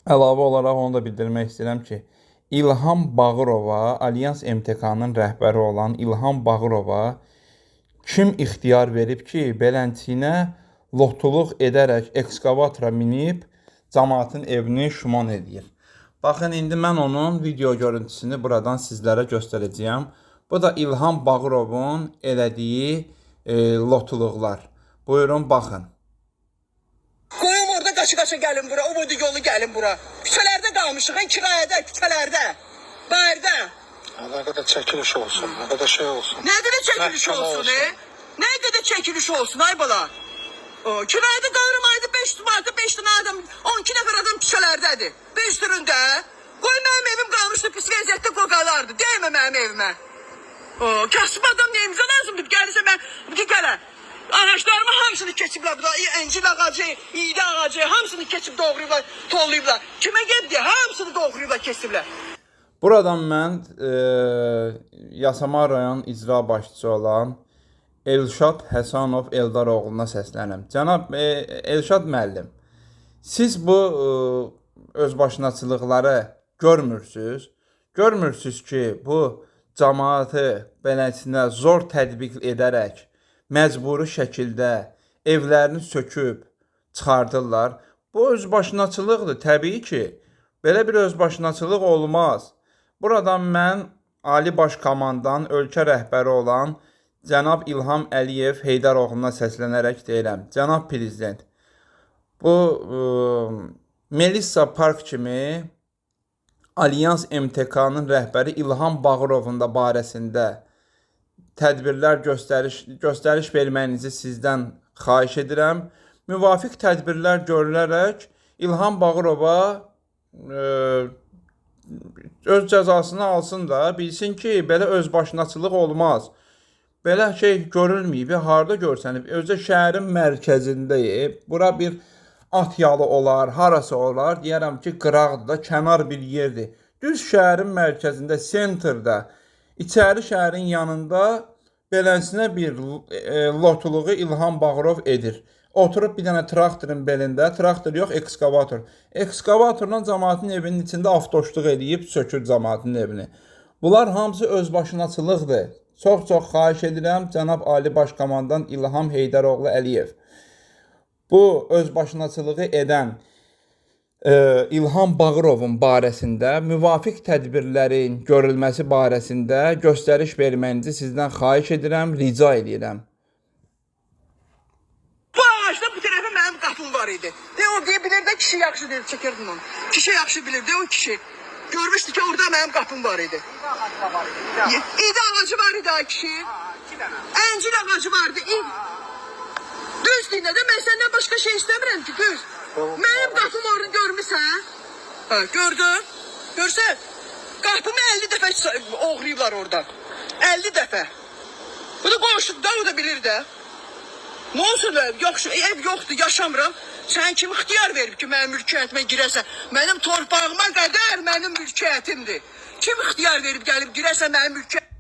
Əlavə olaraq onu da bildirmək istəyirəm ki, İlham Bağırova, Alyans MTK-nın rəhbəri olan İlham Bağırova kim ixtiyar verib ki, belənciyinə lotuluq edərək ekskavatora minib cəmaətin evini şuman edir. Baxın, indi mən onun video görüntüsünü buradan sizlərə göstərəcəyəm. Bu da İlham Bağırovun elədiyi lotuluqlar. Buyurun, baxın. Qoyum orada qaça-qaça gəlin bura, o boyda yolu gəlin bura. Küçələrdə qalmışıq, kirayədə, küçələrdə, bayırda. Ne kadar çekiliş olsun, ne kadar şey olsun. Nə qədər çəkiliş olsun, Nə qədər çəkiliş olsun, ay bala. Kirayədə qalıram ayda 5 manata 5 dənə adam, 12 nəfər adam küçələrdədir. 5 türündə. Qoy mənim evim qalmışdı, pis vəziyyətdə qoqalardı. Deymə mənim evimə. Kasıb adam neyimizə lazımdır, gəlirsə mən gələ. Ağaçlarımı hamısını keçiblər, bu da əncil ağacı, iğdə ağacı, hamısını keçib doğrayıblar, tollayıblar. Kimə gedib deyə, hamısını doğrayıblar, kesiblər. Buradan mən Yasamal rayon icra başçısı olan Elşad Həsanov Eldar oğluna səslənirəm. Cənab Elşad müəllim, siz bu özbaşınaçılıqları görmürsünüz. Görmürsünüz ki, bu cəmaatı beləsinə zor tətbiq edərək məcburi şəkildə evlərini söküb çıxardırlar. Bu özbaşınaçılıqdır. Təbii ki, belə bir özbaşınaçılıq olmaz. Buradan mən Ali Baş Komandan ölkə rəhbəri olan Cənab İlham Əliyev Heydər oğluna səslənərək deyirəm. Cənab Prezident, bu Melissa Park kimi Alyans MTK-nın rəhbəri İlham Bağırovun da barəsində tədbirlər göstəriş verməyinizi sizdən xahiş edirəm. Müvafiq tədbirlər görülərək İlham Bağırova öz cəzasını alsın da, bilsin ki, belə özbaşınaçılıq olmaz. Belə şey görülməyib, harada görsənib, özü şəhərin mərkəzindəyib. Bura bir at yalı olar, harası olar, deyərəm ki, qıraqdır da, kənar bir yerdir. Düz şəhərin mərkəzində, sentrdə, içəri şəhərin yanında beləsinə bir lotuluğu İlham Bağırov edir. Oturub bir dənə traktorun belində, traktor yox, ekskavator. Ekskavatorla cəmaətin evinin içində avtoşluq edib, sökür cəmaətin evini. Bunlar hamısı özbaşınaçılıqdır. Çox-çox xahiş edirəm, cənab Ali Baş Komandan İlham Heydəroğlu Əliyev. Bu özbaşınaçılığı edən İlham Bağırovun barəsində müvafiq tədbirlərin görülməsi barəsində göstəriş verməyinizi sizdən xahiş edirəm, rica edirəm. Bu ağacda bu tərəfə mənim qapım var idi. O deyə bilir də kişi yaxşı deyil, çəkirdim onu. Kişi yaxşı bilir də o kişi. Görmüşdü ki, orada mənim qapım var idi. İğdə ağacı var idi ay kişi. Əncil ağacı vardı. Düz dinlə də, mən səndən başqa şey istəmirəm ki, düz. Mənim qapım orada görmüsən? Gördün? Görsən? Qapımı 50 dəfə oğrayıblar oradan. 50 dəfə. Bu da qonşudur da, o da bilir də. Nə olsun, ev yoxdur, yaşamıram. Sən kim ixtiyar verib ki, mənim mülkiyyətimə girəsən? Mənim torpağıma qədər mənim mülkiyyətimdir. Kim ixtiyar verib gəlib girəsən mənim mülkiyyətimə?